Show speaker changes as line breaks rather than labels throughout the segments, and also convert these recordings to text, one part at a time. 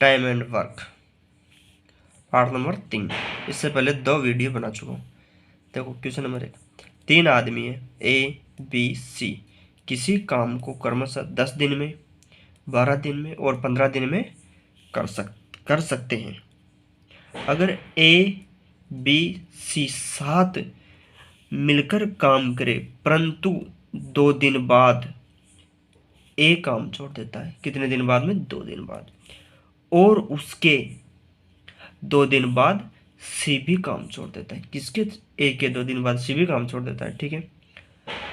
Time and work, part number 3। इससे पहले 2 video बना चुका हूँ। देखो क्वेश्चन नंबर 1, 3 आदमी है ए बी सी, किसी काम को क्रमशः 10 दिन में, 12 दिन में और 15 दिन में कर सकते हैं। अगर ए बी सी 7 मिलकर काम करे परंतु 2 दिन बाद ए काम छोड़ देता है, कितने दिन बाद में? 2 दिन बाद, और उसके 2 दिन बाद सी भी काम छोड़ देता है। किसके? ए के 2 दिन बाद सी भी काम छोड़ देता है। ठीक है,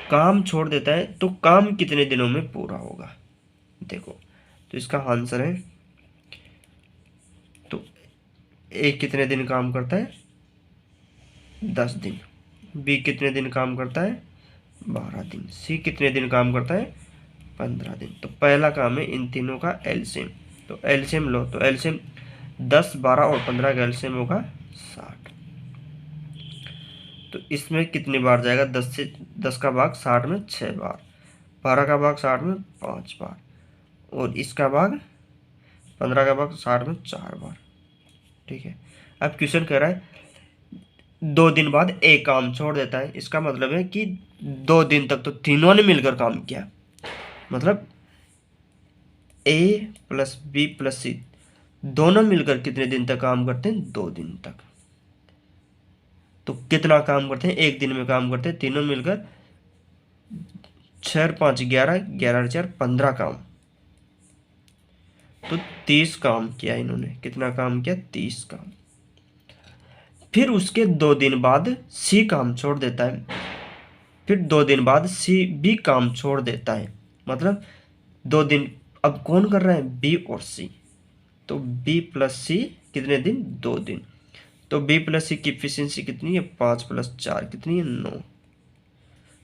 काम छोड़ देता है तो काम कितने दिनों में पूरा होगा? देखो तो इसका आंसर है, तो ए कितने दिन काम करता है? 10 दिन। बी कितने दिन काम करता है? 12 दिन। सी कितने दिन काम करता है? 15 दिन। तो पहला काम है इन तीनों का एलसीएम। तो एलसीएम लो, तो एलसीएम 10, 12 और 15 का एलसीएम होगा 60। तो इसमें कितनी बार जाएगा? 10 का भाग 60 में 6 बार, 12 का भाग 60 में 5 बार, और इसका भाग 15 का भाग 60 में 4 बार। ठीक है, अब क्वेश्चन कह रहा है 2 दिन बाद ए काम छोड़ देता है। इसका मतलब है कि 2 दिन तक तो तीनों ने मिलकर काम किया, मतलब ए प्लस बी प्लस सी दोनों मिलकर कितने दिन तक काम करते हैं? 2 दिन तक। तो कितना काम करते हैं? 1 दिन में काम करते हैं तीनों मिलकर 6 और 5 11, 11 और 4 15 काम। तो 30 काम किया इन्होंने। कितना काम किया? 30 काम। फिर उसके 2 दिन बाद सी काम छोड़ देता है। फिर 2 दिन बाद सी भी काम छोड़ देता है, मतलब 2 दिन। अब कौन कर रहा है? बी और सी। तो बी प्लस सी कितने दिन? 2 दिन। तो बी प्लस सी की इफिशियंसी कितनी है? 5 + 4 कितनी है? 9।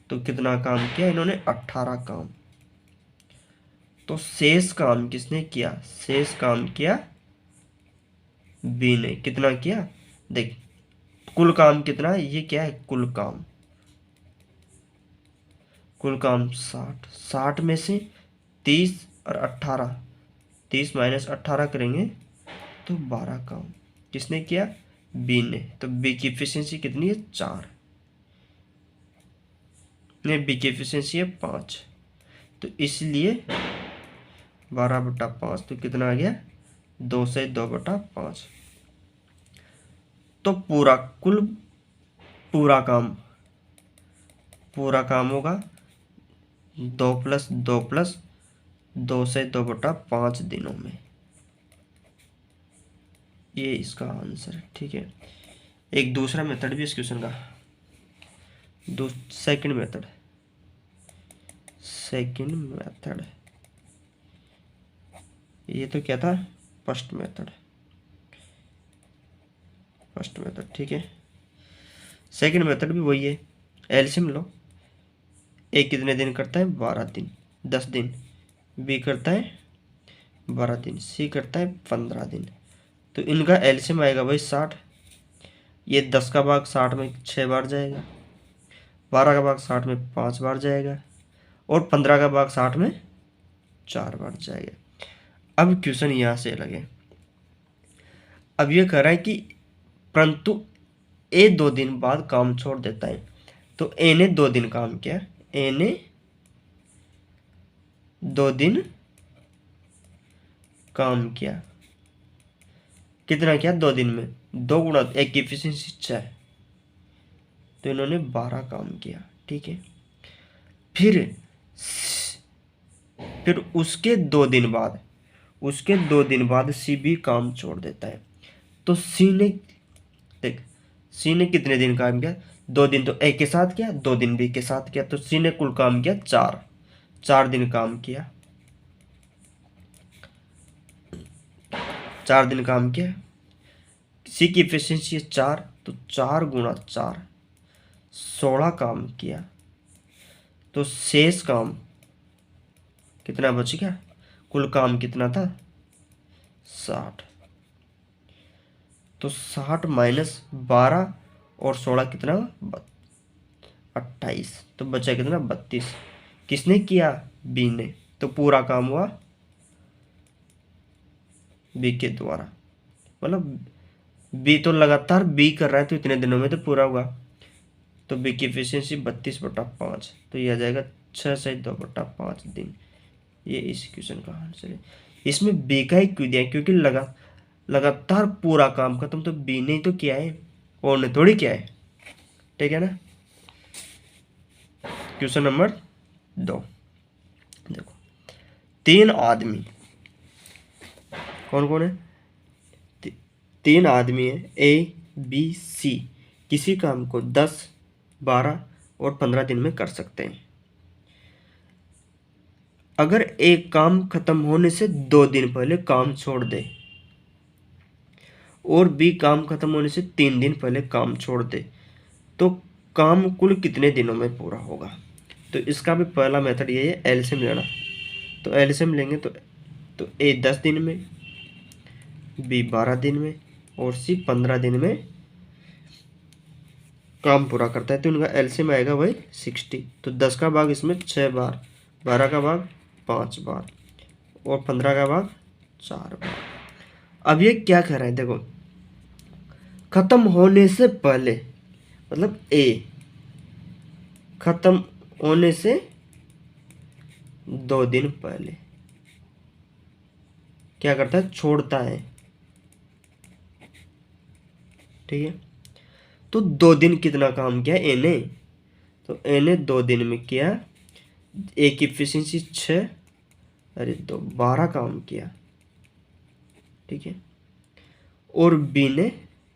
तो कितना काम किया इन्होंने? 18 काम। तो शेष काम किसने किया? शेष काम किया बी ने। कितना किया? देख, कुल काम कितना है? ये क्या है? कुल काम। कुल काम 60। 60 में से 30 और 18, 30 - 18 करेंगे तो 12 काम किसने किया? बी ने। तो बी की एफिशिएंसी कितनी है? 4। नहीं, बी की एफिशिएंसी है 5। तो इसलिए 12/5, तो कितना आ गया? 2 से 2/5। तो पूरा काम होगा 2 + 2 + 2 से 2/5 दिनों में। ये इसका आंसर है। ठीक है, एक दूसरा मेथड भी इस क्वेश्चन का, सेकंड मेथड। ये तो क्या था? First method. ठीक है, सेकंड मेथड भी वही है। एलसीएम लो। ए कितने दिन करता है? 12 दिन। 10 दिन। बी करता है 12 दिन। सी करता है 15 दिन। तो इनका एलसीएम आएगा भाई 60। ये 10 का भाग 60 में 6 बार जाएगा, 12 का भाग 60 में 5 बार जाएगा, और 15 का भाग 60 में 4 बार जाएगा। अब क्वेश्चन यहाँ से अलग है। अब ये कह रहा है कि परंतु ए 2 दिन बाद काम छोड़ देता है। तो ए ने 2 दिन काम किया। ए ने 2 दिन काम किया। कितना किया? 2 दिन में 2 गुणा 1 की एफिशिएंसी 6, तो इन्होंने 12 काम किया। ठीक है, फिर उसके 2 दिन बाद सी भी काम छोड़ देता है। तो सी ने, देख, सी ने कितने दिन काम किया? 2 दिन तो ए के साथ किया, 2 दिन बी के साथ किया। तो सी ने कुल काम किया 4 दिन काम किया। 4 दिन काम किया। सी की एफिशिएंसी है 4, तो 4 × 4 16 काम किया। तो शेष काम कितना बच गया? कुल काम कितना था? 60। तो 60 - 12 और 16 कितना? 28। तो बचा कितना? 32। किसने किया? बी ने। तो पूरा काम हुआ बी के द्वारा, मतलब बी तो लगातार बी कर रहा है तो इतने दिनों में तो पूरा होगा। तो बी की एफिशिएंसी 32/5, तो ये आ जाएगा 6 से 2/5 दिन। ये इस क्वेश्चन का आंसर है। इसमें बी का ही क्यों दिया है, क्योंकि लगातार पूरा काम खत्म तो बी ने तो किया है, और ने थोड़ी किया है, ठीक है ना। क्वेश्चन नंबर 2 देखो, 3 आदमी, कौन कौन है, 3 आदमी है, ए बी सी, किसी काम को 10, 12 और 15 दिन में कर सकते हैं। अगर एक काम खत्म होने से 2 दिन पहले काम छोड़ दे और बी काम खत्म होने से 3 दिन पहले काम छोड़ दे, तो काम कुल कितने दिनों में पूरा होगा। तो इसका भी पहला मेथड ये है, एलसीएम लेना। तो एलसीएम लेंगे तो ए 10 दिन में, बी 12 दिन में और सी 15 दिन में काम पूरा करता है। तो इनका एलसीएम आएगा वही 60। तो 10 का भाग इसमें 6 बार, 12 का भाग 5 बार और 15 का भाग 4 बार। अब ये क्या कह रहा है देखो, खत्म होने से पहले, मतलब ए खत्म होने से 2 दिन पहले क्या करता है, छोड़ता है, ठीक है। तो 2 दिन कितना काम किया ए ने, तो ए ने 2 दिन में किया, ए की एफिशिएंसी 6, अरे 12 काम किया, ठीक है। और बी ने,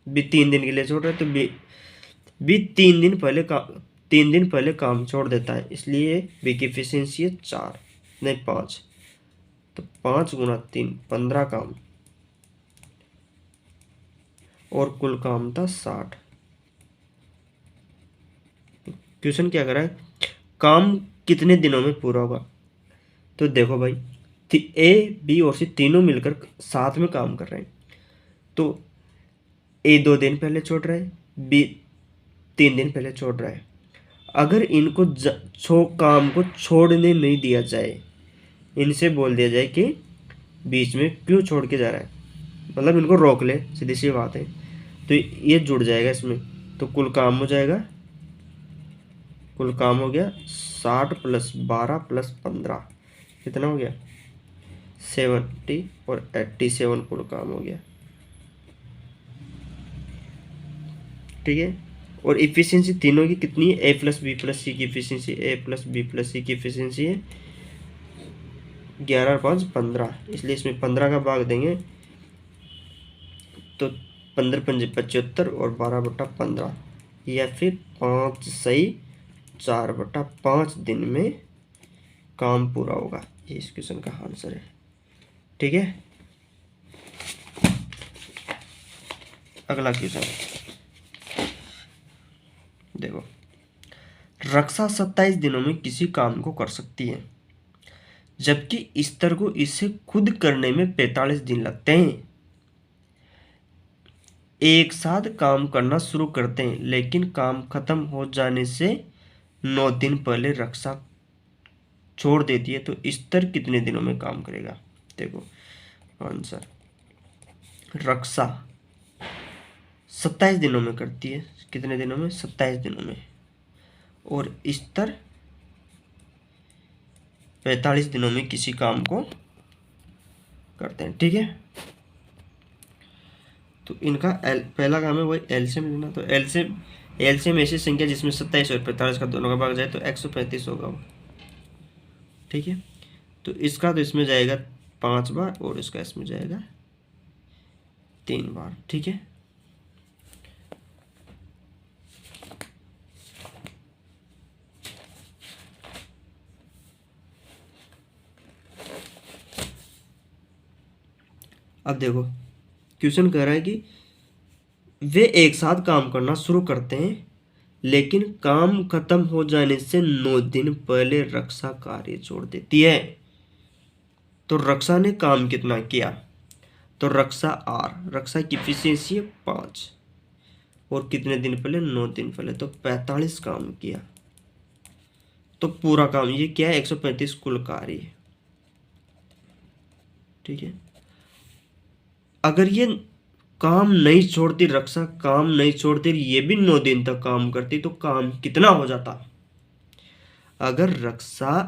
बी 3 दिन के लिए छोड़ रहा है, तो बी 3 दिन पहले काम छोड़ देता है, इसलिए बी की एफिशिएंसी है 4 नहीं 5। तो 5 गुना 3 15 काम, और कुल काम था 60। क्वेश्चन क्या कर रहा है, काम कितने दिनों में पूरा होगा। तो देखो भाई, ए बी और सी तीनों मिलकर साथ में काम कर रहे हैं। तो ए 2 दिन पहले छोड़ रहा है, बी 3 दिन पहले छोड़ रहा है। अगर इनको काम को छोड़ने नहीं दिया जाए, इनसे बोल दिया जाए कि बीच में क्यों छोड़ के जा रहा है, मतलब इनको रोक ले, सीधी सी बात है, तो ये जुड़ जाएगा इसमें। तो कुल काम हो जाएगा, कुल काम हो गया 60 + 12 + 15 कितना हो गया 70 और 87 कुल काम हो गया, ठीक है। और इफिशियंसी तीनों की कितनी है, ए + बी + सी की इफिशियंसी, ए + बी + सी की इफिशियंसी है 11 और 5 15, इसलिए इसमें 15 का भाग देंगे तो 15 × 5 = 75 और 12/15, या फिर 5 सही 4/5 दिन में काम पूरा होगा। ये इस क्वेश्चन का आंसर है, ठीक है। अगला क्वेश्चन देखो, रक्षा 27 दिनों में किसी काम को कर सकती है, जबकि स्तर को इसे खुद करने में 45 दिन लगते हैं। एक साथ काम करना शुरू करते हैं, लेकिन काम खत्म हो जाने से 9 दिन पहले रक्षा छोड़ देती है, तो स्तर कितने दिनों में काम करेगा। देखो आंसर, रक्षा 27 दिनों में करती है, कितने दिनों में 27 दिनों में, और स्तर 45 दिनों में किसी काम को करते हैं, ठीक है। तो इनका पहला काम है वही एलसीएम लेना। तो एलसीएम ऐसी संख्या जिसमें 27 और 45 का दोनों का भाग जाए तो 135 होगा वो, ठीक है। तो इसका तो इसमें जाएगा 5 बार और इसका इसमें जाएगा 3 बार, ठीक है। अब देखो क्वेश्चन कह रहा है कि वे एक साथ काम करना शुरू करते हैं, लेकिन काम खत्म हो जाने से 9 दिन पहले रक्षा कार्य छोड़ देती है। तो रक्षा ने काम कितना किया, तो रक्षा रक्षा की एफिशिएंसी है 5, और कितने दिन पहले 9 दिन पहले, तो 45 काम किया। तो पूरा काम ये क्या है 135 कुल कार्य, ठीक है। अगर ये काम नहीं छोड़ती, रक्षा काम नहीं छोड़ती, ये भी 9 दिन तक काम करती तो काम कितना हो जाता। अगर रक्षा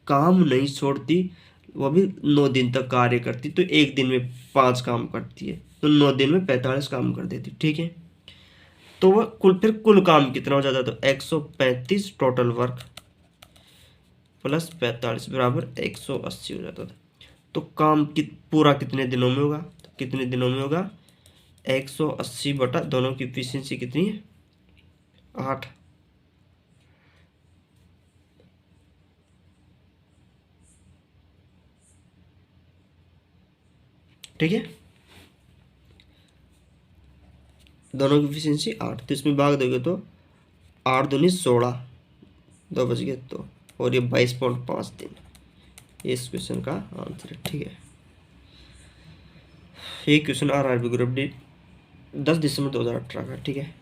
काम नहीं छोड़ती, वो भी 9 दिन तक कार्य करती, तो एक दिन में 5 काम करती है, तो 9 दिन में 45 काम कर देती। ठीक है, तो वह कुल काम कितना हो जाता, तो 135 टोटल वर्क प्लस 45 बराबर 180 हो जाता था। तो काम पूरा कितने दिनों में होगा, तो कितने दिनों में होगा, 180 बटा दोनों की एफिशिएंसी कितनी है, 8। ठीक है, दोनों की एफिशिएंसी 8, तो इसमें भाग दोगे तो 8 दूनी 16, 2 बज गए तो, और ये 22.5 दिन, इस क्वेश्चन का आंसर है। ठीक है, ये क्वेश्चन आरआरबी ग्रुप डी 10 दिसंबर 2018 का। ठीक है,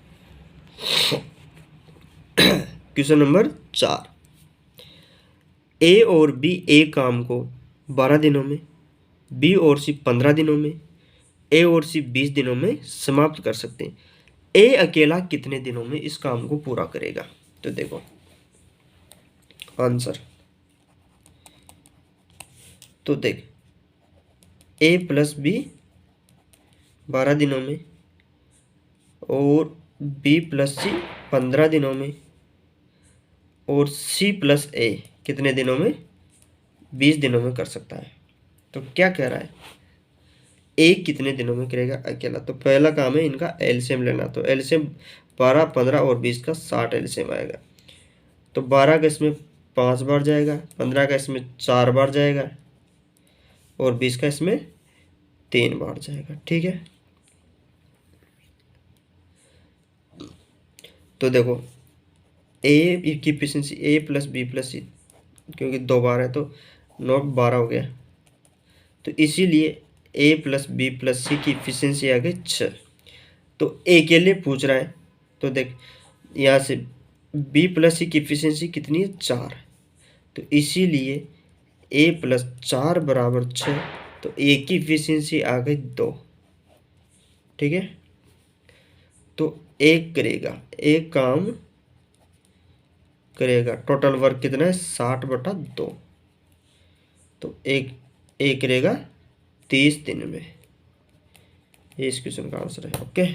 क्वेश्चन नंबर 4, ए और बी ए काम को 12 दिनों में, बी और सी 15 दिनों में, ए और सी 20 दिनों में समाप्त कर सकते हैं। ए अकेला कितने दिनों में इस काम को पूरा करेगा, तो देखो आंसर, तो देख ए प्लस बी 12 दिनों में और बी प्लस सी 15 दिनों में और सी प्लस ए कितने दिनों में, 20 दिनों में कर सकता है। तो क्या कह रहा है, ए कितने दिनों में करेगा अकेला, तो पहला काम है इनका एलसीएम लेना, तो एलसीएम 12, 15 और 20 का 60 एलसीएम आएगा, तो 12 का इसमें 5 बार जाएगा, 15 का इसमें 4 बार जाएगा और 20 का इसमें 3 बार जाएगा। ठीक है, तो देखो ए की एफिशिएंसी ए प्लस बी प्लस सी, क्योंकि 2 बार है तो 9 12 हो गया, तो इसीलिए ए प्लस बी प्लस सी की एफिशिएंसी आ गई 6। तो ए के लिए पूछ रहा है, तो देख यहाँ से बी प्लस सी की एफिशिएंसी कितनी है, 4, तो इसीलिए ए प्लस 4 बराबर 6, तो ए की एफिशिएंसी आ गई 2। ठीक है, तो एक करेगा, एक काम करेगा, टोटल वर्क कितना है 60 बटा 2, तो एक करेगा 30 दिन में, ये इस क्वेश्चन का आंसर है। ओके।